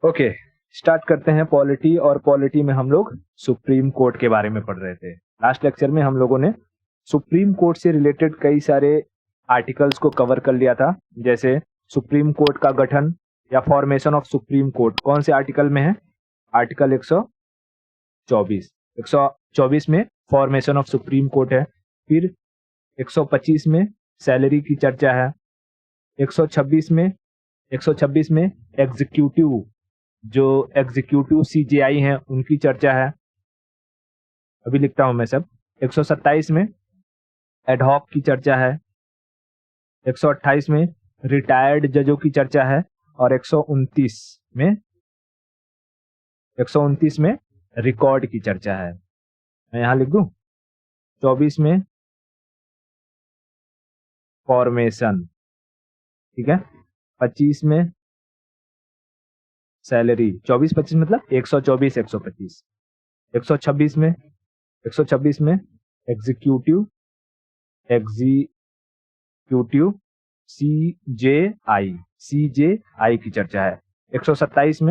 Okay, start करते हैं polity. और पॉलिटी में हम लोग सुप्रीम कोर्ट के बारे में पढ़ रहे थे। लास्ट लेक्चर में हम लोगों ने सुप्रीम कोर्ट से रिलेटेड कई सारे आर्टिकल्स को कवर कर लिया था, जैसे सुप्रीम कोर्ट का गठन या फॉर्मेशन ऑफ सुप्रीम कोर्ट कौन से आर्टिकल में है। आर्टिकल 124 में फॉर्मेशन ऑफ सुप्रीम कोर्ट है। फिर 125 में सैलरी की चर्चा है। 126 में एग्जीक्यूटिव जो एग्जीक्यूटिव सीजेआई हैं उनकी चर्चा है। अभी लिखता हूं मैं सब। 127 में एडहॉक की चर्चा है। 128 में रिटायर्ड जजों की चर्चा है। और 129 में रिकॉर्ड की चर्चा है। मैं यहां लिख दूं 24 में फॉर्मेशन, ठीक है। 25 में सैलरी, 24-25 मतलब 124-125। 126 में एग्जीक्यूटिव सीजेआई की चर्चा है। 127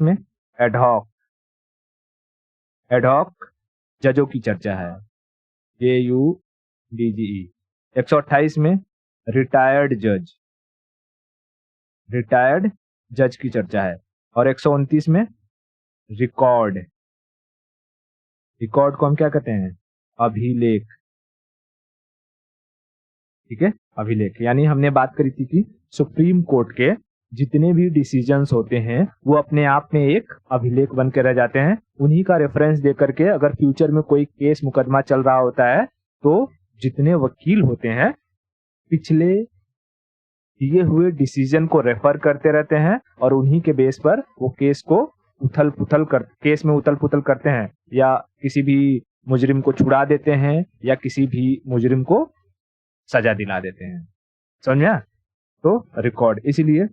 में एडहॉक जजों की चर्चा है, JUDGE। 128 में रिटायर्ड जज की चर्चा है। और 129 में रिकॉर्ड को हम क्या कहते हैं, अभिलेख, ठीक है। अभिलेख यानी हमने बात करी थी कि सुप्रीम कोर्ट के जितने भी डिसीजंस होते हैं वो अपने आप में एक अभिलेख बन के रह जाते हैं। उन्हीं का रेफरेंस दे करके अगर फ्यूचर में कोई केस मुकदमा चल रहा होता है तो जितने वकील होते हैं पिछले दिए हुए डिसीजन को रेफर करते रहते हैं और उन्हीं के बेस पर वो केस में उथल पुथल करते हैं, या किसी भी मुजरिम को छुड़ा देते हैं या किसी भी मुजरिम को सजा दिला देते हैं। समझ में आया? तो रिकॉर्ड, इसीलिए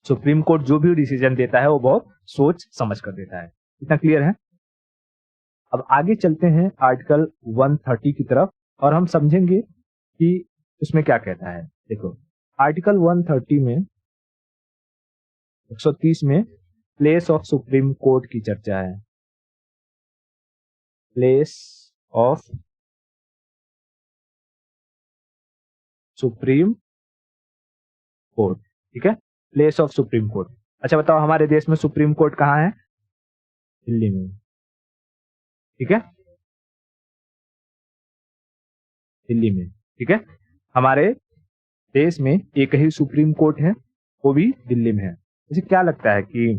सुप्रीम कोर्ट जो भी डिसीजन देता है वो बहुत सोच समझ कर देता है। इतना क्लियर है? अब आगे चलते हैं आर्टिकल 130 की तरफ और हम समझेंगे कि उसमें क्या कहता है। देखो, आर्टिकल 130 में 130 में प्लेस ऑफ सुप्रीम कोर्ट की चर्चा है। प्लेस ऑफ सुप्रीम कोर्ट, ठीक है। Place of supreme court. अच्छा बताओ, हमारे देश में सुप्रीम कोर्ट कहाँ है? दिल्ली में, ठीक है। दिल्ली में, ठीक है। हमारे देश में एक ही सुप्रीम कोर्ट है, वो भी दिल्ली में है। मुझे क्या लगता है कि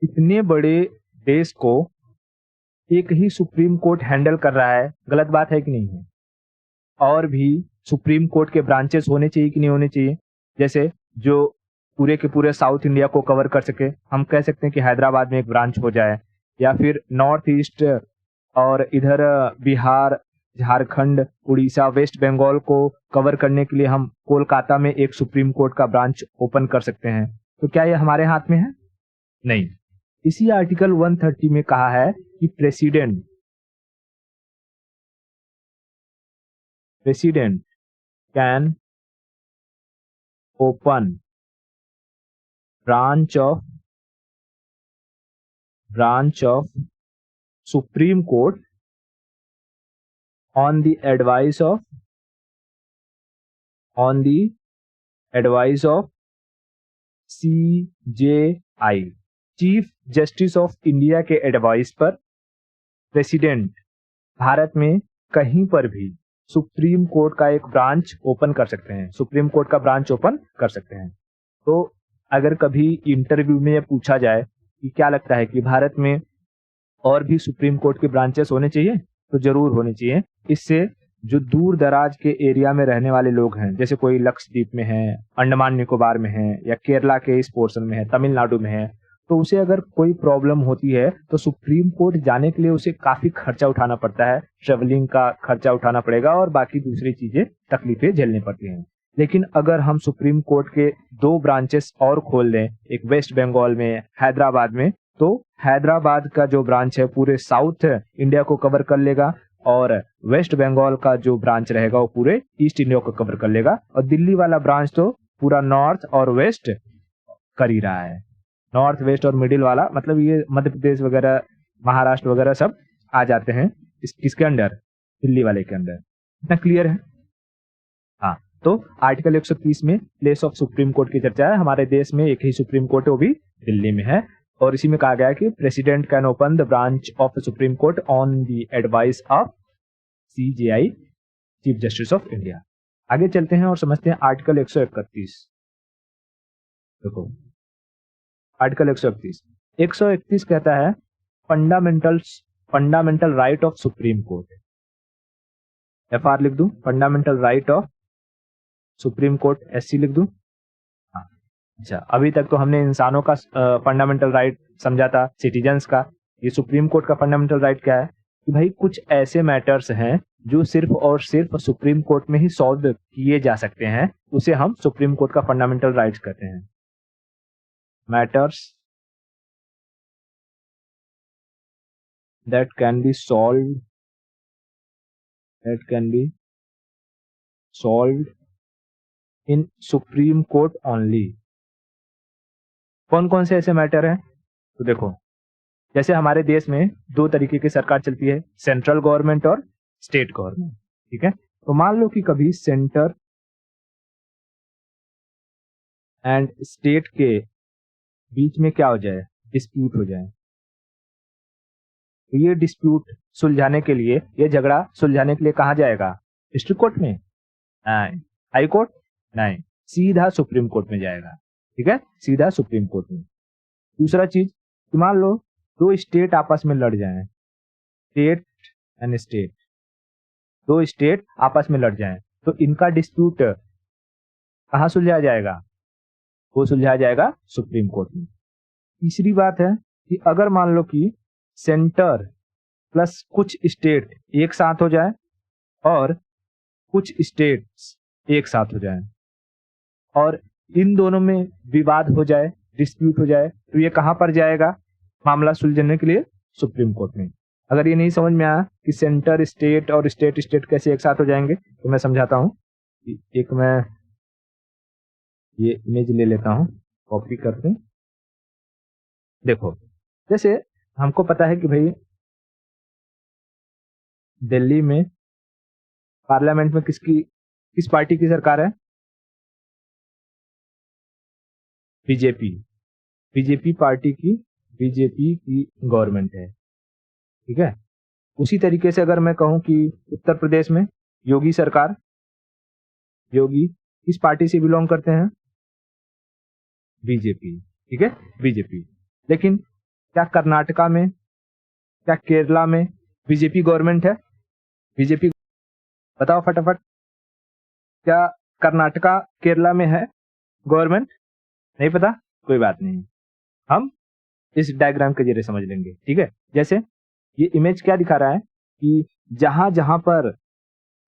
इतने बड़े देश को एक ही सुप्रीम कोर्ट हैंडल कर रहा है, गलत बात है कि नहीं है? और भी सुप्रीम कोर्ट के ब्रांचेस होने चाहिए कि नहीं होने चाहिए? जैसे जो पूरे के पूरे साउथ इंडिया को कवर कर सके, हम कह सकते हैं कि हैदराबाद में एक ब्रांच हो जाए, या फिर नॉर्थ ईस्ट और इधर बिहार, झारखंड, उड़ीसा, वेस्ट बंगाल को कवर करने के लिए हम कोलकाता में एक सुप्रीम कोर्ट का ब्रांच ओपन कर सकते हैं। तो क्या ये हमारे हाथ में है? नहीं। इसी आर्टिकल 130 में कहा है कि president can open branch of supreme court on the advice of CJI, chief justice of India के एडवाइस पर प्रेसिडेंट भारत में कहीं पर भी सुप्रीम कोर्ट का एक ब्रांच ओपन कर सकते हैं, सुप्रीम कोर्ट का ब्रांच ओपन कर सकते हैं। तो अगर कभी इंटरव्यू में यह पूछा जाए कि क्या लगता है कि भारत में और भी सुप्रीम कोर्ट के ब्रांचेस होने चाहिए, तो जरूर होने चाहिए। इससे जो दूर दराज के एरिया में रहने वाले लोग हैं, जैसे कोई लक्षद्वीप में है, अंडमान निकोबार में है, या केरला के इस पोर्शन में है, तमिलनाडु में है, तो उसे अगर कोई प्रॉब्लम होती है तो सुप्रीम कोर्ट जाने के लिए उसे काफी खर्चा उठाना पड़ता है, ट्रेवलिंग का खर्चा उठाना पड़ेगा और बाकी दूसरी चीजें तकलीफें झेलनी पड़ती हैं। लेकिन अगर हम सुप्रीम कोर्ट के 2 ब्रांचेस और खोल दें, एक वेस्ट बंगाल में, हैदराबाद में, तो हैदराबाद का जो ब्रांच है पूरे साउथ इंडिया को कवर कर लेगा और वेस्ट बंगाल का जो ब्रांच रहेगा वो पूरे ईस्ट इंडिया को कवर कर लेगा, और दिल्ली वाला ब्रांच तो पूरा नॉर्थ और वेस्ट कर ही रहा है। नॉर्थ वेस्ट और मिडिल वाला मतलब ये मध्य प्रदेश वगैरह, महाराष्ट्र वगैरह सब आ जाते हैं किसके अंडर, दिल्ली वाले के अंडर। इतना क्लियर है? हाँ, तो आर्टिकल 130 में प्लेस ऑफ सुप्रीम कोर्ट की चर्चा है। हमारे देश में एक ही सुप्रीम कोर्ट है, वो भी दिल्ली में है। और इसी में कहा गया है कि president can open the branch of supreme court on the advice of CJI, chief justice of India. आगे चलते हैं और समझते हैं आर्टिकल 131। देखो आर्टिकल 131 कहता है fundamental right of supreme court. FR लिख दूं, fundamental right of supreme court, SC लिख दूं। हाँ, अच्छा, अभी तक तो हमने इंसानों का फंडामेंटल राइट समझा था, सिटीजन्स का। ये सुप्रीम कोर्ट का फंडामेंटल राइट क्या है कि भाई कुछ ऐसे मैटर्स हैं जो सिर्फ और सिर्फ सुप्रीम कोर्ट में ही सॉल्व किए जा सकते हैं, उसे हम सुप्रीम कोर्ट का फंडामेंटल राइट्स कहते हैं। Matters that can be solved in Supreme Court only। कौन कौन से ऐसे मैटर हैं? तो देखो, जैसे हमारे देश में दो तरीके की सरकार चलती है, सेंट्रल गवर्नमेंट और स्टेट गवर्नमेंट। ठीक है, तो मान लो कि कभी सेंटर एंड स्टेट के बीच में क्या हो जाए, डिस्प्यूट हो जाए, तो ये डिस्प्यूट सुलझाने के लिए, ये झगड़ा सुलझाने के लिए कहाँ जाएगा? डिस्ट्रिक्ट कोर्ट में? नहीं। High court? नहीं, सीधा सुप्रीम कोर्ट में जाएगा। ठीक है, सीधा सुप्रीम कोर्ट में। दूसरा चीज, मान लो दो स्टेट आपस में लड़ जाएं, दो स्टेट आपस में लड़ जाएं, तो इनका डिस्प्यूट कहाँ सुलझाया जाएगा? वो सुलझाया जाएगा सुप्रीम कोर्ट में। तीसरी बात है कि अगर मान लो कि सेंटर प्लस कुछ स्टेट एक साथ हो जाए और कुछ स्टेट्स एक साथ हो जाए और इन दोनों में विवाद हो जाए, डिस्प्यूट हो जाए, तो ये कहां पर जाएगा मामला सुलझाने के लिए? सुप्रीम कोर्ट में। अगर ये नहीं समझ में आया कि सेंटर स्टेट और स्टेट स्टेट कैसे एक साथ हो जाएंगे, तो मैं समझाता हूं। एक मैं ये इमेज ले लेता हूं, कॉपी करके। देखो, जैसे हमको पता है कि भाई दिल्ली में पार्लियामेंट में किस पार्टी की सरकार है? बीजेपी पार्टी की, बीजेपी की गवर्नमेंट है। ठीक है, उसी तरीके से अगर मैं कहूं कि उत्तर प्रदेश में योगी सरकार, योगी किस पार्टी से बिलोंग करते हैं? बीजेपी। ठीक है, बीजेपी। लेकिन क्या कर्नाटका में, क्या केरला में बीजेपी गवर्नमेंट है? बीजेपी, बताओ फटाफट, क्या कर्नाटका केरला में है गवर्नमेंट? नहीं पता, कोई बात नहीं, हम इस डायग्राम के जरिए समझ लेंगे। ठीक है, जैसे ये इमेज क्या दिखा रहा है कि जहां जहां पर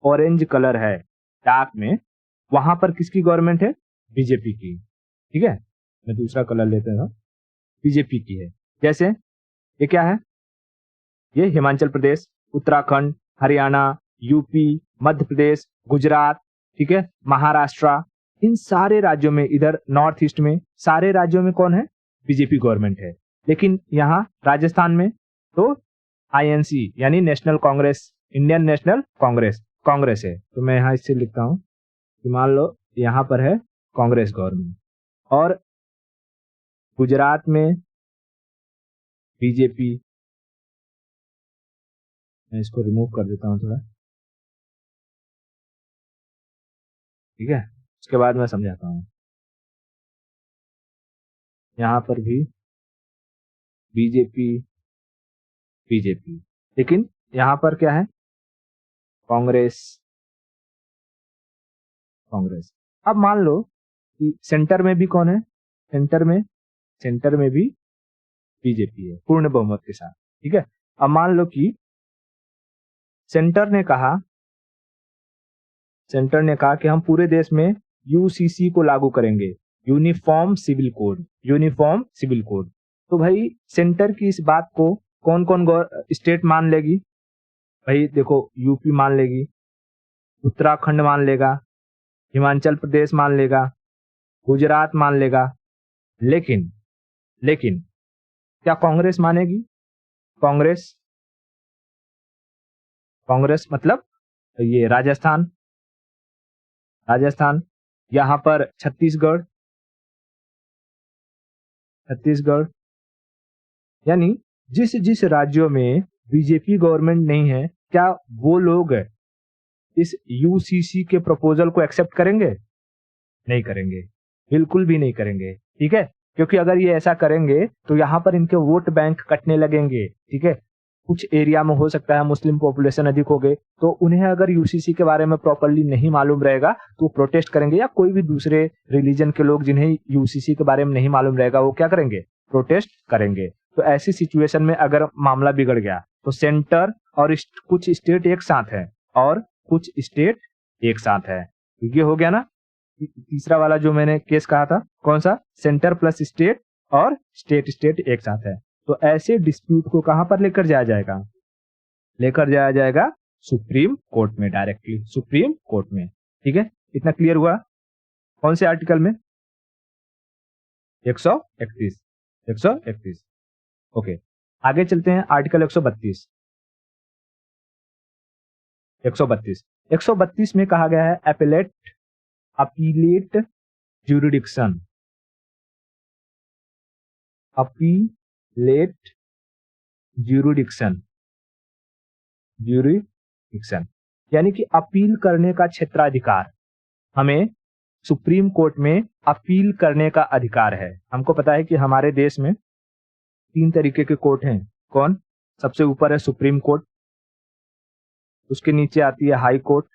ऑरेंज कलर है डार्क में, वहां पर किसकी गवर्नमेंट है? बीजेपी की। ठीक है, मैं दूसरा कलर लेते हैं, बीजेपी की है। जैसे ये क्या है? ये हिमाचल प्रदेश, उत्तराखंड, हरियाणा, यूपी, मध्य प्रदेश, गुजरात, ठीक है, महाराष्ट्र, इन सारे राज्यों में, इधर नॉर्थ ईस्ट में सारे राज्यों में कौन है? बीजेपी गवर्नमेंट है। लेकिन यहाँ राजस्थान में तो INC यानी national Congress, Indian national Congress है। तो मैं यहाँ इससे लिखता हूँ कि मान लो यहाँ पर है कांग्रेस गवर्नमेंट, और गुजरात में बीजेपी। मैं इसको रिमूव कर देता हूँ थोड़ा। ठीक है, उसके बाद मैं समझाता हूँ। यहाँ पर भी बीजेपी, लेकिन यहाँ पर क्या है? कांग्रेस। अब मान लो कि सेंटर में भी कौन है? सेंटर में भी बीजेपी है, पूर्ण बहुमत के साथ। ठीक है, अब मान लो कि सेंटर ने कहा कि हम पूरे देश में UCC को लागू करेंगे, यूनिफॉर्म सिविल कोड। तो भाई सेंटर की इस बात को कौन कौन स्टेट मान लेगी? भाई देखो, यूपी मान लेगी, उत्तराखंड मान लेगा, हिमाचल प्रदेश मान लेगा, गुजरात मान लेगा, लेकिन लेकिन क्या कांग्रेस मानेगी? कांग्रेस कांग्रेस मतलब ये राजस्थान, राजस्थान, यहाँ पर छत्तीसगढ़, छत्तीसगढ़, यानी जिस जिस राज्यों में बीजेपी गवर्नमेंट नहीं है, क्या वो लोग इस यूसीसी के प्रपोजल को एक्सेप्ट करेंगे? नहीं करेंगे, बिल्कुल भी नहीं करेंगे। ठीक है, क्योंकि अगर ये ऐसा करेंगे तो यहाँ पर इनके वोट बैंक कटने लगेंगे। ठीक है, कुछ एरिया में हो सकता है मुस्लिम पॉपुलेशन अधिक हो गए, तो उन्हें अगर यूसीसी के बारे में प्रॉपरली नहीं मालूम रहेगा तो प्रोटेस्ट करेंगे, या कोई भी दूसरे रिलीजन के लोग जिन्हें यूसीसी के बारे में नहीं मालूम रहेगा वो क्या करेंगे? प्रोटेस्ट करेंगे। तो ऐसी सिचुएशन में अगर मामला बिगड़ गया तो सेंटर और कुछ स्टेट एक साथ है और कुछ स्टेट एक साथ है, ये हो गया ना तीसरा वाला जो मैंने केस कहा था, कौन सा? सेंटर प्लस स्टेट और स्टेट स्टेट एक साथ है। तो ऐसे डिस्प्यूट को कहां पर लेकर जाया जाएगा? लेकर जाया जाएगा सुप्रीम कोर्ट में, डायरेक्टली सुप्रीम कोर्ट में। ठीक है, इतना क्लियर हुआ? कौन से आर्टिकल में? 131, 131। ओके, आगे चलते हैं। आर्टिकल 132, 132, 132 में कहा गया है appellate jurisdiction, appellate jurisdiction, jurisdiction यानी कि अपील करने का क्षेत्राधिकार। हमें सुप्रीम कोर्ट में अपील करने का अधिकार है। हमको पता है कि हमारे देश में 3 तरीके के कोर्ट हैं। कौन? सबसे ऊपर है सुप्रीम कोर्ट, उसके नीचे आती है हाई कोर्ट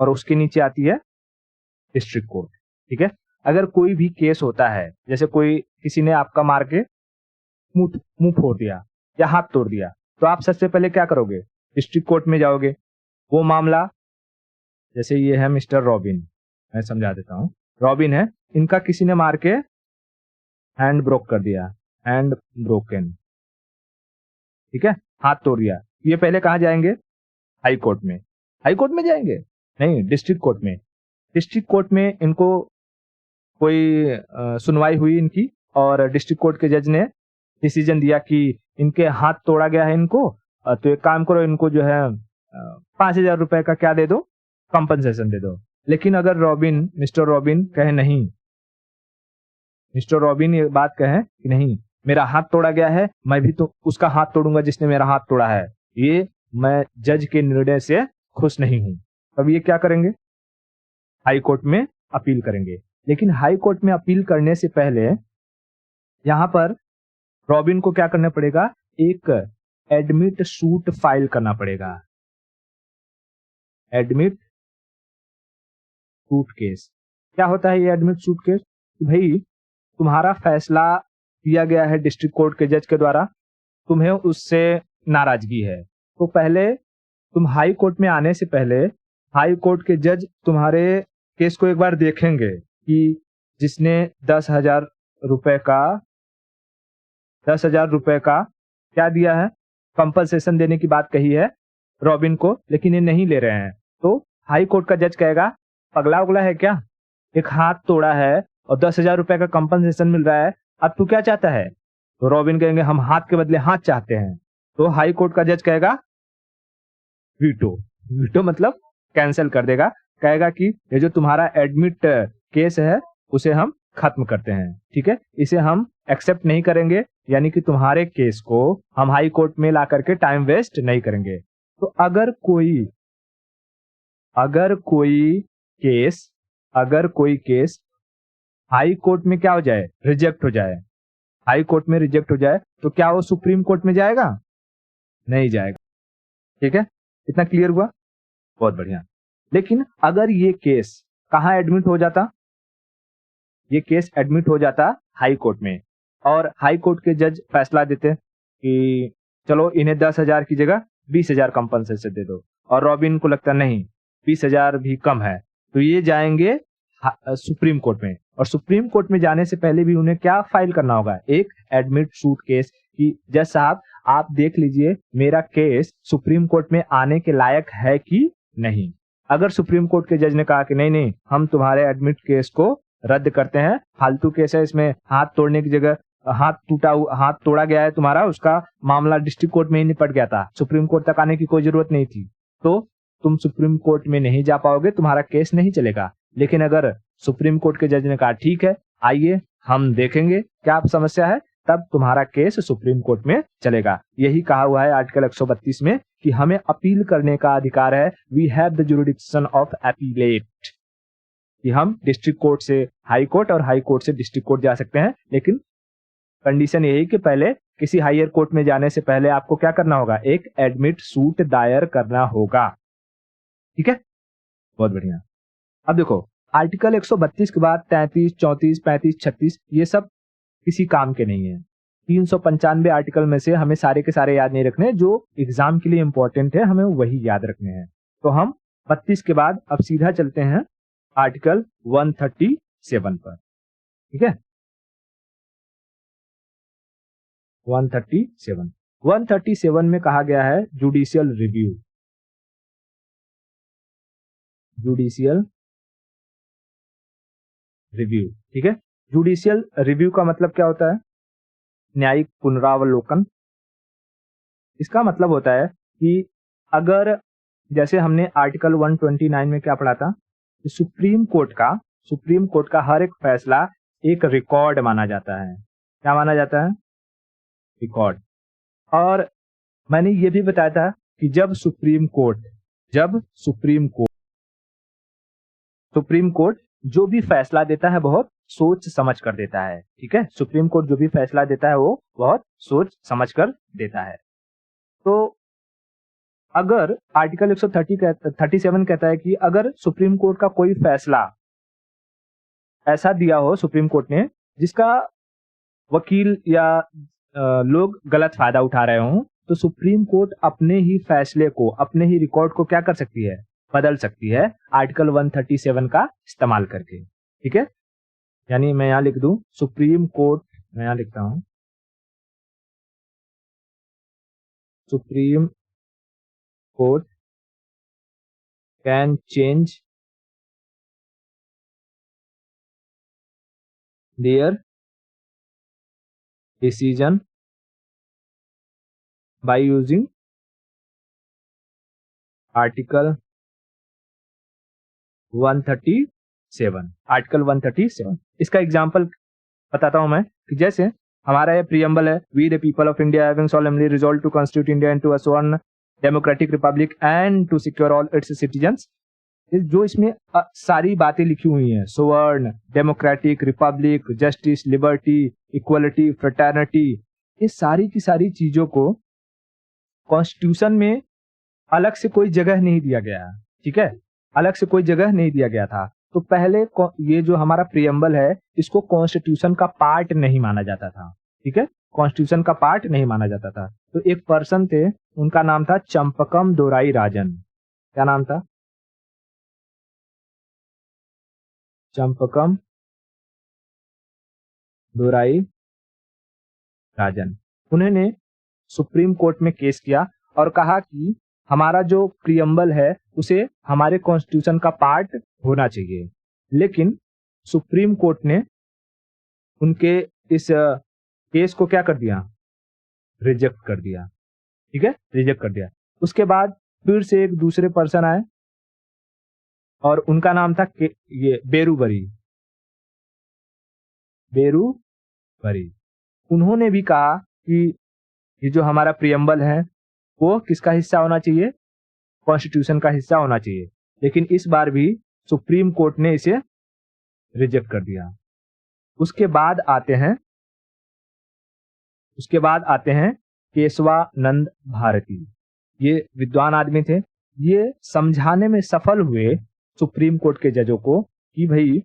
और उसके नीचे आती है डिस्ट्रिक्ट कोर्ट। ठीक है, अगर कोई भी केस होता है, जैसे कोई किसी ने आपका मार के मुंह फोड़ दिया या हाथ तोड़ दिया, तो आप सबसे पहले क्या करोगे? डिस्ट्रिक्ट कोर्ट में जाओगे। वो मामला, जैसे ये है मिस्टर रॉबिन, मैं समझा देता हूं। रॉबिन है, इनका किसी ने मार के हैंड ब्रोक कर दिया, हैंड ब्रोकन, ठीक है, हाथ तोड़ दिया। ये पहले कहां जाएंगे? हाई कोर्ट में। हाई कोर्ट में जाएंगे? नहीं, डिस्ट्रिक्ट कोर्ट में। डिस्ट्रिक्ट कोर्ट में इनको कोई सुनवाई हुई इनकी, और डिस्ट्रिक्ट कोर्ट के जज ने डिसीजन दिया कि इनके हाथ तोड़ा गया है इनको, तो एक काम करो, इनको जो है 5,000 रुपए का क्या दे दो? कंपनसेशन दे दो। लेकिन अगर मिस्टर रॉबिन कहे नहीं, मिस्टर रॉबिन ये बात कहे कि नहीं, मेरा हाथ तोड़ा गया है, मैं भी तो उसका हाथ तोड़ूंगा जिसने मेरा हाथ तोड़ा है, ये मैं जज के निर्णय से खुश नहीं हूं, तब ये क्या करेंगे? हाई कोर्ट में अपील करेंगे। लेकिन हाई कोर्ट में अपील करने से पहले यहां पर रॉबिन को क्या करना पड़ेगा? एक एडमिट सूट फाइल करना पड़ेगा। एडमिट सूट केस क्या होता है? ये एडमिट सूट केस, भाई तुम्हारा फैसला दिया गया है डिस्ट्रिक्ट कोर्ट के जज के द्वारा, तुम्हें उससे नाराजगी है, तो पहले तुम हाई कोर्ट में आने से पहले हाई कोर्ट के जज तुम्हारे केस को एक बार देखेंगे कि जिसने 10,000 रुपए का 10,000 रुपए का क्या दिया है? कंपनसेशन देने की बात कही है रॉबिन को, लेकिन ये नहीं ले रहे हैं। तो हाई कोर्ट का जज कहेगा, पगला उगला है क्या? एक हाथ तोड़ा है और 10,000 रुपए का कंपनसेशन मिल रहा है, अब तू क्या चाहता है? तो रॉबिन कहेंगे, हम हाथ के बदले हाथ चाहते हैं। तो हाई कोर्ट का जज कहेगा वीटो। वीटो मतलब कैंसिल कर देगा, कहेगा कि ये जो तुम्हारा एडमिट केस है उसे हम खत्म करते हैं। ठीक है, इसे हम एक्सेप्ट नहीं करेंगे, यानी कि तुम्हारे केस को हम हाई कोर्ट में ला करके टाइम वेस्ट नहीं करेंगे। तो अगर कोई केस हाई कोर्ट में क्या हो जाए? रिजेक्ट हो जाए, हाई कोर्ट में रिजेक्ट हो जाए, तो क्या वो सुप्रीम कोर्ट में जाएगा? नहीं जाएगा। ठीक है, इतना क्लियर हुआ? बहुत बढ़िया। लेकिन अगर ये केस कहां एडमिट हो जाता? ये केस एडमिट हो जाता हाई कोर्ट में, और हाई कोर्ट के जज फैसला देते कि चलो इन्हें 10,000 की जगह 20,000 कंपनसेशन दे दो, और रॉबिन को लगता नहीं 20,000 भी कम है, तो ये जाएंगे सुप्रीम कोर्ट में। और सुप्रीम कोर्ट में जाने से पहले भी उन्हें क्या फाइल करना होगा? एक एडमिट सूट केस, कि जज साहब आप देख लीजिए मेरा केस सुप्रीम कोर्ट में आने के लायक है कि नहीं। अगर सुप्रीम कोर्ट के जज ने कहा कि नहीं नहीं, हम तुम्हारे एडमिट केस को रद्द करते हैं। फालतू केस है, इसमें हाथ तोड़ने की जगह हाथ तोड़ा गया है तुम्हारा, उसका मामला डिस्ट्रिक्ट कोर्ट में ही निपट गया था, सुप्रीम कोर्ट तक आने की कोई जरूरत नहीं थी, तो तुम सुप्रीम कोर्ट में नहीं जा पाओगे, तुम्हारा केस नहीं चलेगा। लेकिन अगर सुप्रीम कोर्ट के जज ने कहा ठीक है आइए हम देखेंगे क्या समस्या है, तब तुम्हारा केस सुप्रीम कोर्ट में चलेगा। यही कहा हुआ है आर्टिकल 132 में कि हमें अपील करने का अधिकार है, we have the jurisdiction of appellate, कि हम डिस्ट्रिक्ट कोर्ट से हाई कोर्ट और हाई कोर्ट से डिस्ट्रिक्ट कोर्ट जा सकते हैं। लेकिन कंडीशन यही कि पहले किसी हायर कोर्ट में जाने से पहले आपको क्या करना होगा, एक एडमिट सूट दायर करना होगा। ठीक है, बहुत बढ़िया। अब देखो आर्टिकल 132 के बाद 33, 34, 35, 36 ये सब किसी काम के नहीं है। 395 आर्टिकल में से हमें सारे के सारे याद नहीं रखने, जो एग्जाम के लिए इंपॉर्टेंट है हमें वही याद रखने हैं। तो हम 32 के बाद अब सीधा चलते हैं आर्टिकल 137 पर। ठीक है, 137 में कहा गया है जुडिशियल रिव्यू। ठीक है, जुडिशियल रिव्यू का मतलब क्या होता है, न्यायिक पुनरावलोकन। इसका मतलब होता है कि अगर जैसे हमने आर्टिकल 129 में क्या पढ़ा था, सुप्रीम कोर्ट का हर एक फैसला एक रिकॉर्ड माना जाता है। क्या माना जाता है, रिकॉर्ड। और मैंने ये भी बताया था कि जब सुप्रीम कोर्ट जो भी फैसला देता है बहुत सोच समझ कर देता है। ठीक है, सुप्रीम कोर्ट जो भी फैसला देता है वो बहुत सोच समझ कर देता है। तो अगर आर्टिकल 137 कहता है कि अगर सुप्रीम कोर्ट का कोई फैसला ऐसा दिया हो सुप्रीम कोर्ट ने जिसका वकील या लोग गलत फायदा उठा रहे हों, तो सुप्रीम कोर्ट अपने ही फैसले को, अपने ही रिकॉर्ड को क्या कर सकती है, बदल सकती है आर्टिकल 137 का इस्तेमाल करके। ठीक है, यानी मैं यहां लिख दूं सुप्रीम कोर्ट, मैं यहां लिखता हूं supreme court can change their decision by using article 137। इसका एग्जाम्पल बताता हूं मैं कि जैसे हमारा ये प्रियम्बल है, we the people of India having solemnly resolve to constitute India into a sovereign democratic republic and to secure all its citizens. जो इसमें सारी बातें लिखी हुई हैं, sovereign, democratic, republic, justice, liberty, equality, fraternity, ये सारी की सारी चीजों को कॉन्स्टिट्यूशन में अलग से कोई जगह नहीं दिया गया। ठीक है, अलग से कोई जगह नहीं दिया गया था। तो पहले ये जो हमारा प्रियम्बल है इसको कॉन्स्टिट्यूशन का पार्ट नहीं माना जाता था। ठीक है, कॉन्स्टिट्यूशन का पार्ट नहीं माना जाता था। तो एक पर्सन थे, उनका नाम था चंपकम दोराई राजन। क्या नाम था, चंपकम दोराई राजन। उन्होंने सुप्रीम कोर्ट में केस किया और कहा कि हमारा जो प्रियम्बल है उसे हमारे कॉन्स्टिट्यूशन का पार्ट होना चाहिए। लेकिन सुप्रीम कोर्ट ने उनके इस केस को क्या कर दिया, रिजेक्ट कर दिया। ठीक है, रिजेक्ट कर दिया। उसके बाद फिर से एक दूसरे पर्सन आए और उनका नाम था ये बेरूबरी। उन्होंने भी कहा कि ये जो हमारा प्रियम्बल है वो किसका हिस्सा होना चाहिए, कॉन्स्टिट्यूशन का हिस्सा होना चाहिए। लेकिन इस बार भी सुप्रीम कोर्ट ने इसे रिजेक्ट कर दिया। उसके बाद आते हैं केशवानंद भारती। ये विद्वान आदमी थे, ये समझाने में सफल हुए सुप्रीम कोर्ट के जजों को कि भाई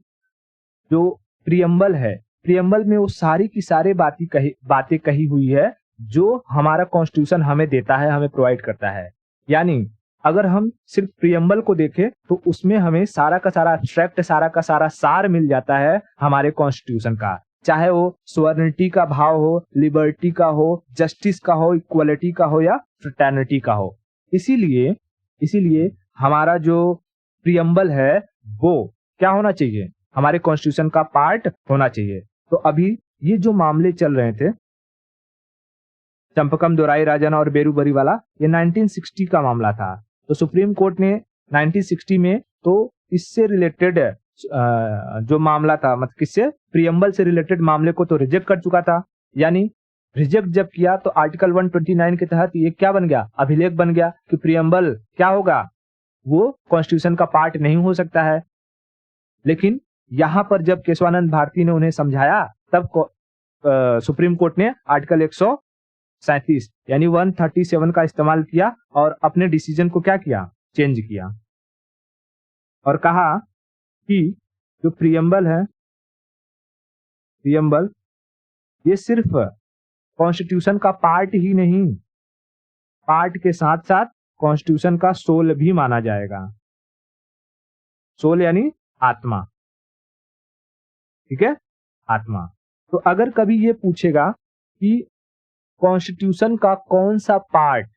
जो प्रियम्बल है, प्रियम्बल में वो सारी की सारी बातें कही हुई है जो हमारा कॉन्स्टिट्यूशन हमें देता है, हमें प्रोवाइड करता है। यानी अगर हम सिर्फ प्रियम्बल को देखें तो उसमें हमें सारा का सारा एब्स्ट्रैक्ट, सारा का सारा सार मिल जाता है हमारे कॉन्स्टिट्यूशन का, चाहे वो सोवर्निटी का भाव हो, लिबर्टी का हो, जस्टिस का हो, इक्वलिटी का हो या फ्रेटर्निटी का हो। इसीलिए हमारा जो प्रियम्बल है वो क्या होना चाहिए, हमारे कॉन्स्टिट्यूशन का पार्ट होना चाहिए। तो अभी ये जो मामले चल रहे थे, चंपकम दोराई राजन और बेरूबरी वाला, ये 1960 का मामला था। तो सुप्रीम कोर्ट ने 1960 में तो इससे रिलेटेड जो मामला था, मतलब किससे, प्रियम्बल से रिलेटेड मामले को तो रिजेक्ट कर चुका था। यानी रिजेक्ट जब किया तो आर्टिकल 129 के तहत ये क्या बन गया, अभिलेख बन गया कि प्रियम्बल क्या होगा, वो कॉन्स्टिट्यूशन का पार्ट नहीं हो सकता है। लेकिन यहां पर जब केशवानंद भारती ने उन्हें समझाया, तब सुप्रीम कोर्ट ने आर्टिकल 137 यानी 137 का इस्तेमाल किया और अपने डिसीजन को क्या किया, चेंज किया, और कहा कि जो प्रियम्बल है, प्रियम्बल ये सिर्फ कॉन्स्टिट्यूशन का पार्ट ही नहीं, पार्ट के साथ साथ कॉन्स्टिट्यूशन का सोल भी माना जाएगा। सोल यानी आत्मा, ठीक है, आत्मा। तो अगर कभी ये पूछेगा कि कॉन्स्टिट्यूशन का कौन सा पार्ट,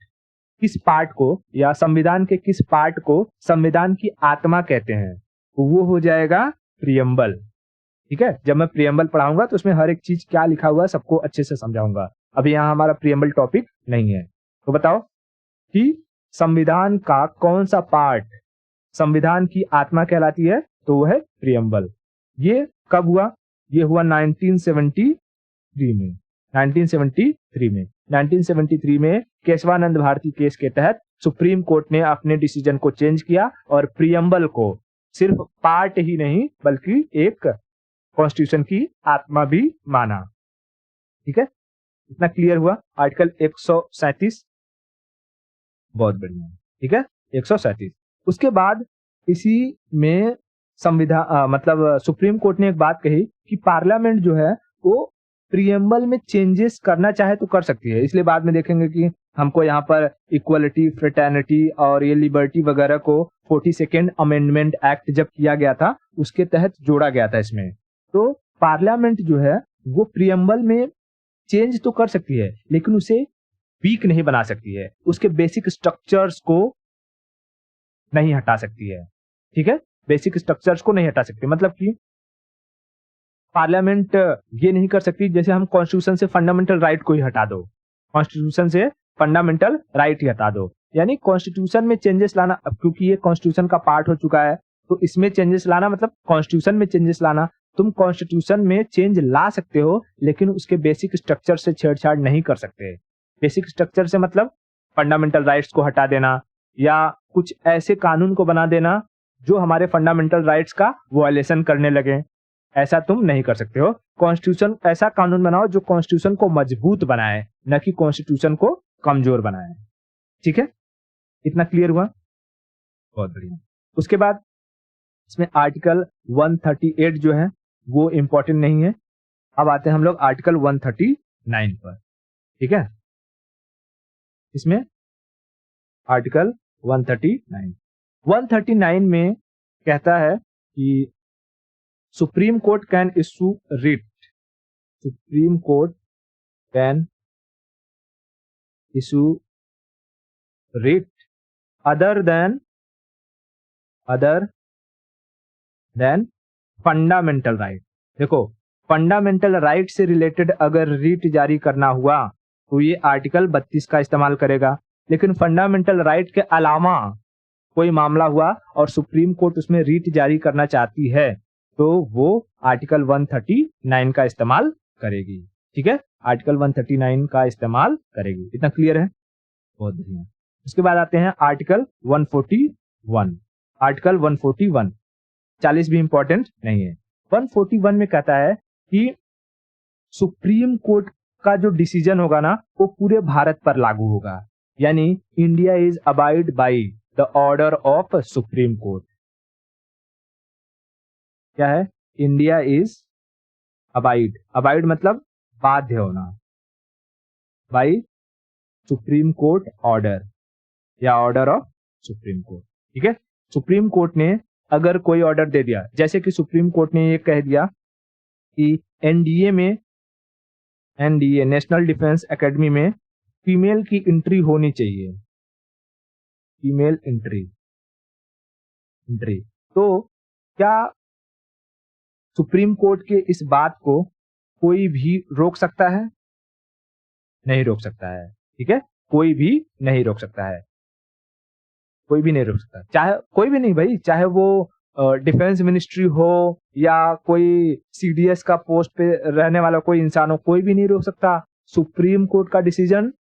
किस पार्ट को या संविधान के किस पार्ट को संविधान की आत्मा कहते हैं, तो वो हो जाएगा प्रियम्बल। ठीक है, जब मैं प्रियम्बल पढ़ाऊंगा तो उसमें हर एक चीज क्या लिखा हुआ है सबको अच्छे से समझाऊंगा। अभी यहाँ हमारा प्रियम्बल टॉपिक नहीं है। तो बताओ कि संविधान का कौन सा पार्ट संविधान की आत्मा कहलाती है, तो वो है प्रियम्बल। ये कब हुआ, ये हुआ 1973 में। 1973 में केशवानंद भारती केस के तहत सुप्रीम कोर्ट ने अपने डिसीजन को चेंज किया और प्रियम्बल को सिर्फ पार्ट ही नहीं बल्कि एक कॉन्स्टिट्यूशन की आत्मा भी माना। ठीक है, इतना क्लियर हुआ। आर्टिकल 137, बहुत बढ़िया। ठीक है, 137। उसके बाद इसी में संविधान मतलब सुप्रीम कोर्ट ने एक बात कही कि पार्लियामेंट जो है वो प्रियम्बल में चेंजेस करना चाहे तो कर सकती है। इसलिए बाद में देखेंगे कि हमको यहाँ पर इक्वलिटी, फ्रेटर्निटी और ये लिबर्टी वगैरह को 42nd अमेंडमेंट एक्ट जब किया गया था उसके तहत जोड़ा गया था इसमें। तो पार्लियामेंट जो है वो प्रियम्बल में चेंज तो कर सकती है लेकिन उसे वीक नहीं बना सकती है, उसके बेसिक स्ट्रक्चर्स को नहीं हटा सकती है। ठीक है, बेसिक स्ट्रक्चर्स को नहीं हटा सकती, मतलब कि पार्लियामेंट ये नहीं कर सकती जैसे हम कॉन्स्टिट्यूशन से फंडामेंटल राइट को ही हटा दो, कॉन्स्टिट्यूशन से फंडामेंटल राइट ही हटा दो। यानी कॉन्स्टिट्यूशन में चेंजेस लाना, अब क्योंकि ये कॉन्स्टिट्यूशन का पार्ट हो चुका है तो इसमें चेंजेस लाना मतलब कॉन्स्टिट्यूशन में चेंजेस लाना, तुम कॉन्स्टिट्यूशन में चेंज ला सकते हो लेकिन उसके बेसिक स्ट्रक्चर से छेड़छाड़ नहीं कर सकते। बेसिक स्ट्रक्चर से मतलब फंडामेंटल राइट्स को हटा देना या कुछ ऐसे कानून को बना देना जो हमारे फंडामेंटल राइट्स का वायलेशन करने लगे, ऐसा तुम नहीं कर सकते हो। कॉन्स्टिट्यूशन, ऐसा कानून बनाओ जो कॉन्स्टिट्यूशन को मजबूत बनाए, न कि कॉन्स्टिट्यूशन को कमजोर बनाए। ठीक है, इतना क्लियर हुआ, बहुत बढ़िया। उसके बाद इसमें आर्टिकल 138 जो है वो इंपॉर्टेंट नहीं है। अब आते हैं हम लोग आर्टिकल 139 पर। ठीक है, इसमें आर्टिकल 139 में कहता है कि supreme court can issue writ, supreme court can issue writ other than fundamental right. देखो, फंडामेंटल राइट से रिलेटेड अगर रिट जारी करना हुआ तो ये आर्टिकल 32 का इस्तेमाल करेगा। लेकिन फंडामेंटल राइट के अलावा कोई मामला हुआ और सुप्रीम कोर्ट उसमें रिट जारी करना चाहती है तो वो आर्टिकल 139 का इस्तेमाल करेगी। ठीक है, आर्टिकल 139 का इस्तेमाल करेगी। इतना क्लियर है, बहुत बढ़िया। उसके बाद आते हैं आर्टिकल 141। आर्टिकल 141, 40 भी इंपॉर्टेंट नहीं है। 141 में कहता है कि सुप्रीम कोर्ट का जो डिसीजन होगा ना वो पूरे भारत पर लागू होगा। यानी India is abide by the order of supreme court. क्या है, इंडिया इज अबाइड, अबाइड मतलब बाध्य होना, बाई सुप्रीम कोर्ट ऑर्डर या ऑर्डर ऑफ सुप्रीम कोर्ट। ठीक है, सुप्रीम कोर्ट ने अगर कोई ऑर्डर दे दिया, जैसे कि सुप्रीम कोर्ट ने ये कह दिया कि एनडीए में, एनडीए नेशनल डिफेंस एकेडमी में फीमेल की एंट्री होनी चाहिए, फीमेल एंट्री, तो क्या सुप्रीम कोर्ट के इस बात को कोई भी रोक सकता है? नहीं रोक सकता है। ठीक है, कोई भी नहीं रोक सकता है, कोई भी नहीं रोक सकता, चाहे कोई भी नहीं भाई, चाहे वो डिफेंस मिनिस्ट्री हो या कोई सीडीएस का पोस्ट पे रहने वाला कोई इंसान हो, कोई भी नहीं रोक सकता। सुप्रीम कोर्ट का डिसीजन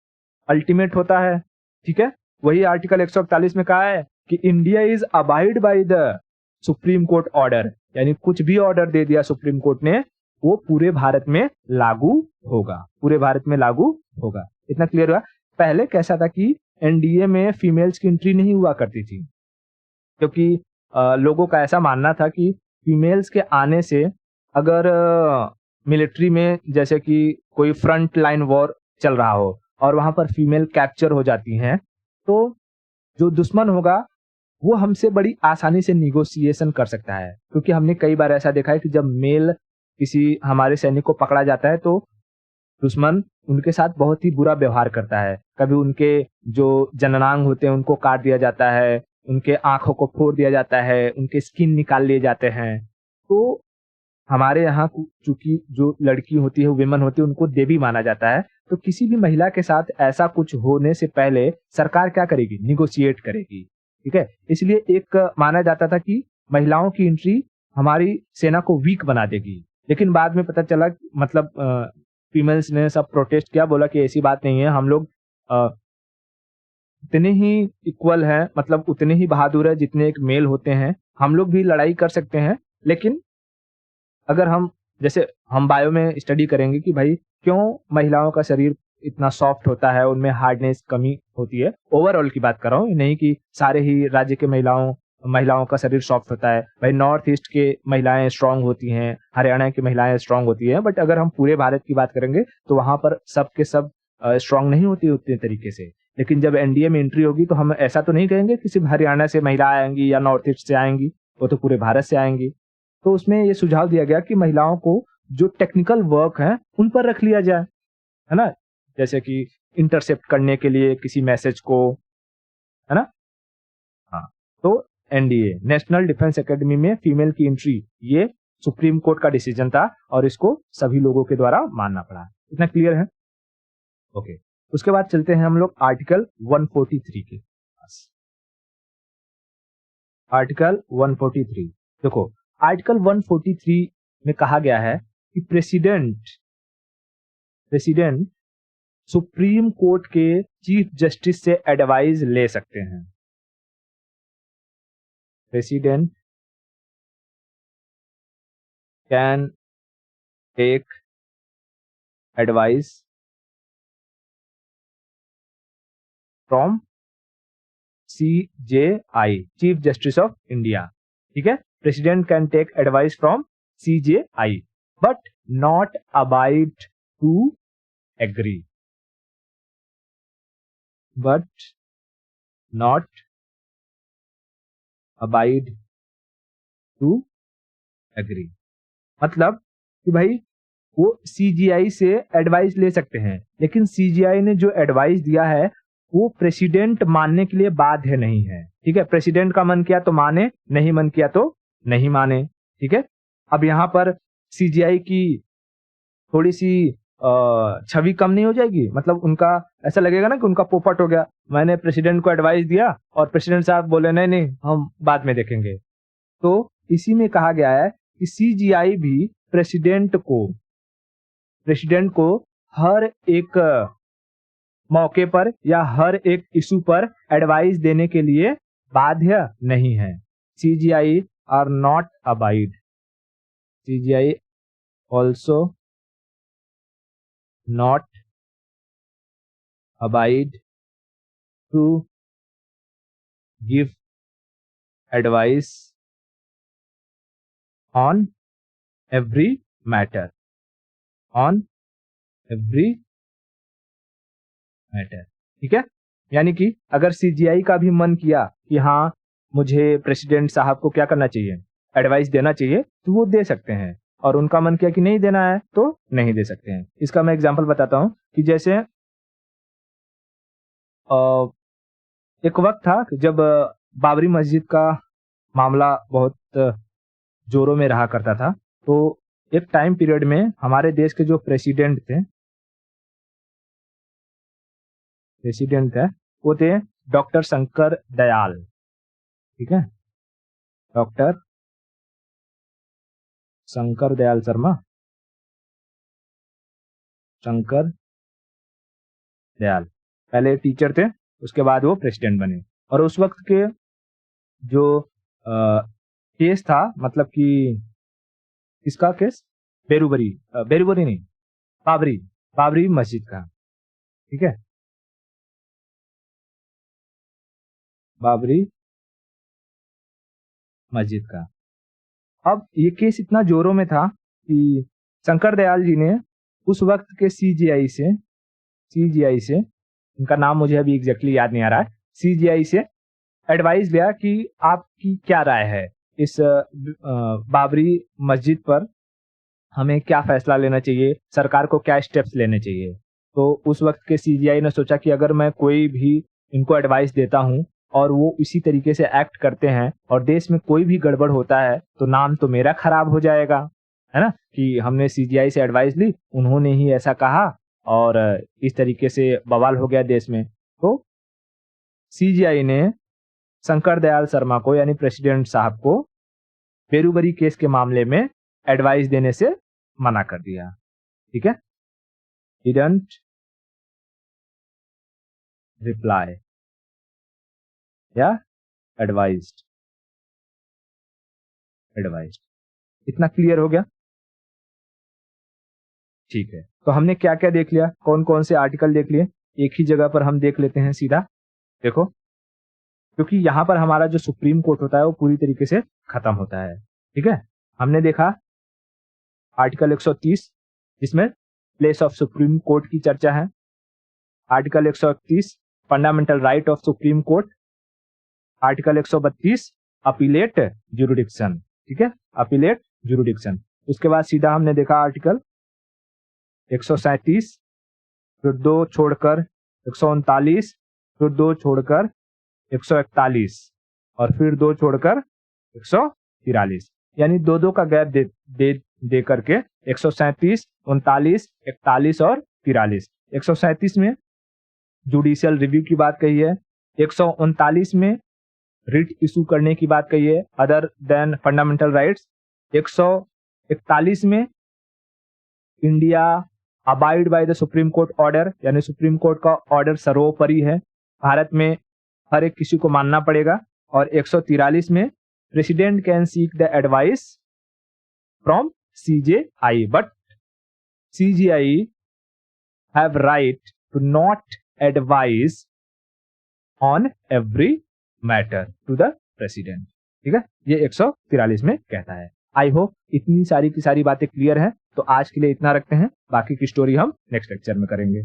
अल्टीमेट होता है। ठीक है, वही आर्टिकल 141 में कहा है कि India is abide by the supreme court order, यानी कुछ भी ऑर्डर दे दिया सुप्रीम कोर्ट ने, वो पूरे भारत में लागू होगा, पूरे भारत में लागू होगा। इतना क्लियर हुआ। पहले कैसा था कि एनडीए में फीमेल्स की एंट्री नहीं हुआ करती थी, क्योंकि लोगों का ऐसा मानना था कि फीमेल्स के आने से अगर मिलिट्री में जैसे कि कोई फ्रंट लाइन वॉर चल रहा हो और वहां पर फीमेल कैप्चर हो जाती हैं, तो जो दुश्मन होगा वो हमसे बड़ी आसानी से निगोशिएशन कर सकता है। क्योंकि हमने कई बार ऐसा देखा है कि जब मेल किसी हमारे सैनिक को पकड़ा जाता है तो दुश्मन उनके साथ बहुत ही बुरा व्यवहार करता है। कभी उनके जो जननांग होते हैं उनको काट दिया जाता है, उनके आंखों को फोड़ दिया जाता है, उनके स्किन निकाल लिए जाते हैं। तो हमारे यहाँ चूंकि जो लड़की होती है, विमेन होती है, उनको देवी माना जाता है। तो किसी भी महिला के साथ ऐसा कुछ होने से पहले सरकार क्या करेगी? निगोशिएट करेगी। ठीक है, इसलिए एक माना जाता था कि महिलाओं की एंट्री हमारी सेना को वीक बना देगी। लेकिन बाद में पता चला, मतलब फीमेल्स ने सब प्रोटेस्ट किया, बोला कि ऐसी बात नहीं है, हम लोग उतने ही इक्वल हैं, मतलब उतने ही बहादुर है जितने एक मेल होते हैं, हम लोग भी लड़ाई कर सकते हैं। लेकिन अगर जैसे हम बायो में स्टडी करेंगे कि भाई क्यों महिलाओं का शरीर इतना सॉफ्ट होता है, उनमें हार्डनेस कमी होती है। ओवरऑल की बात कर रहा हूँ, नहीं कि सारे ही राज्य के महिलाओं का शरीर सॉफ्ट होता है। भाई नॉर्थ ईस्ट के महिलाएं स्ट्रांग होती हैं, हरियाणा की महिलाएं स्ट्रांग होती हैं, बट अगर हम पूरे भारत की बात करेंगे तो वहां पर सब के सब स्ट्रांग नहीं होती उतने तरीके से। लेकिन जब एनडीए में एंट्री होगी तो हम ऐसा तो नहीं कहेंगे कि सिर्फ हरियाणा से महिला आएंगी या नॉर्थ ईस्ट से आएंगी, वो तो पूरे भारत से आएंगी। तो उसमें ये सुझाव दिया गया कि महिलाओं को जो टेक्निकल वर्क है उन पर रख लिया जाए, है ना, जैसे कि इंटरसेप्ट करने के लिए किसी मैसेज को, है ना। हाँ, तो एनडीए नेशनल डिफेंस एकेडमी में फीमेल की एंट्री, ये सुप्रीम कोर्ट का डिसीजन था और इसको सभी लोगों के द्वारा मानना पड़ा। इतना क्लियर है? ओके, उसके बाद चलते हैं हम लोग आर्टिकल 143 के पास। आर्टिकल 143 देखो, आर्टिकल 143 में कहा गया है कि प्रेसिडेंट सुप्रीम कोर्ट के चीफ जस्टिस से एडवाइस ले सकते हैं। President can take advice from CJI, chief justice of India. ठीक है, president can take advice from CJI but not abide to agree, but not abide to agree. मतलब कि भाई वो CJI से एडवाइस ले सकते हैं, लेकिन CJI ने जो एडवाइस दिया है वो प्रेसिडेंट मानने के लिए बाध्य नहीं है। ठीक है, प्रेसिडेंट का मन किया तो माने, नहीं मन किया तो नहीं माने। ठीक है, अब यहां पर CJI की थोड़ी सी छवि कम नहीं हो जाएगी? मतलब उनका ऐसा लगेगा ना कि उनका पोपट हो गया, मैंने प्रेसिडेंट को एडवाइस दिया और प्रेसिडेंट साहब बोले नहीं नहीं हम बाद में देखेंगे। तो इसी में कहा गया है कि CJI भी प्रेसिडेंट को हर एक मौके पर या हर एक इशू पर एडवाइस देने के लिए बाध्य नहीं है। CJI are not abide, CJI also not abide to give advice on every matter, on every matter. ठीक है, यानी कि अगर CJI का भी मन किया कि हाँ मुझे प्रेसिडेंट साहब को क्या करना चाहिए, एडवाइस देना चाहिए, तो वो दे सकते हैं, और उनका मन किया कि नहीं देना है तो नहीं दे सकते हैं। इसका मैं एग्जांपल बताता हूं कि जैसे एक वक्त था जब बाबरी मस्जिद का मामला बहुत जोरों में रहा करता था, तो एक टाइम पीरियड में हमारे देश के जो प्रेसिडेंट थे वो थे डॉक्टर शंकर दयाल, ठीक है, डॉक्टर शंकर दयाल शर्मा, शंकर दयाल पहले टीचर थे, उसके बाद वो प्रेसिडेंट बने। और उस वक्त के जो केस था, मतलब कि किसका केस, बेरूबरी नहीं, बाबरी मस्जिद का, ठीक है, बाबरी मस्जिद का। अब ये केस इतना जोरों में था कि शंकर दयाल जी ने उस वक्त के सीजीआई से, उनका नाम मुझे अभी एग्जैक्टली याद नहीं आ रहा है, सीजीआई से एडवाइस लिया कि आपकी क्या राय है इस बाबरी मस्जिद पर, हमें क्या फैसला लेना चाहिए, सरकार को क्या स्टेप्स लेने चाहिए। तो उस वक्त के सीजीआई ने सोचा कि अगर मैं कोई भी इनको एडवाइस देता हूं और वो इसी तरीके से एक्ट करते हैं और देश में कोई भी गड़बड़ होता है तो नाम तो मेरा खराब हो जाएगा, है ना, कि हमने सीजीआई से एडवाइस ली, उन्होंने ही ऐसा कहा और इस तरीके से बवाल हो गया देश में। तो सीजीआई ने शंकर दयाल शर्मा को, यानी प्रेसिडेंट साहब को, बेरूबरी केस के मामले में एडवाइस देने से मना कर दिया, ठीक है, डिडंट रिप्लाई या एडवाइज्ड। इतना क्लियर हो गया, ठीक है। तो हमने क्या क्या देख लिया, कौन कौन से आर्टिकल देख लिए, एक ही जगह पर हम देख लेते हैं सीधा। देखो, क्योंकि यहां पर हमारा जो सुप्रीम कोर्ट होता है वो पूरी तरीके से खत्म होता है, ठीक है। हमने देखा आर्टिकल 130 जिसमें प्लेस ऑफ सुप्रीम कोर्ट की चर्चा है, article 131 fundamental right of supreme court, article 132 appellate jurisdiction, ठीक है, अपीलेट जुरिडिक्शन। उसके बाद सीधा हमने देखा आर्टिकल 137, फिर 2 छोड़कर 139, फिर 2 छोड़कर 141 और फिर 2 छोड़कर 143, यानी दो का गैप दे करके 137, 39, 41 और 43। 137 में जुडिशियल रिव्यू की बात कही है, 139 में रिट इशू करने की बात कही है अदर देन फंडामेंटल राइट्स, 141 में India abide by the supreme court order, यानी सुप्रीम कोर्ट का ऑर्डर सर्वोपरि है, भारत में हर एक किसी को मानना पड़ेगा। और 143 में president can seek the advice from CJI but CJI have right to not advice on every matter to the president, ठीक है, ये 143 में कहता है। आई होप इतनी सारी की सारी बातें क्लियर हैं। तो आज के लिए इतना रखते हैं, बाकी की स्टोरी हम नेक्स्ट लेक्चर में करेंगे।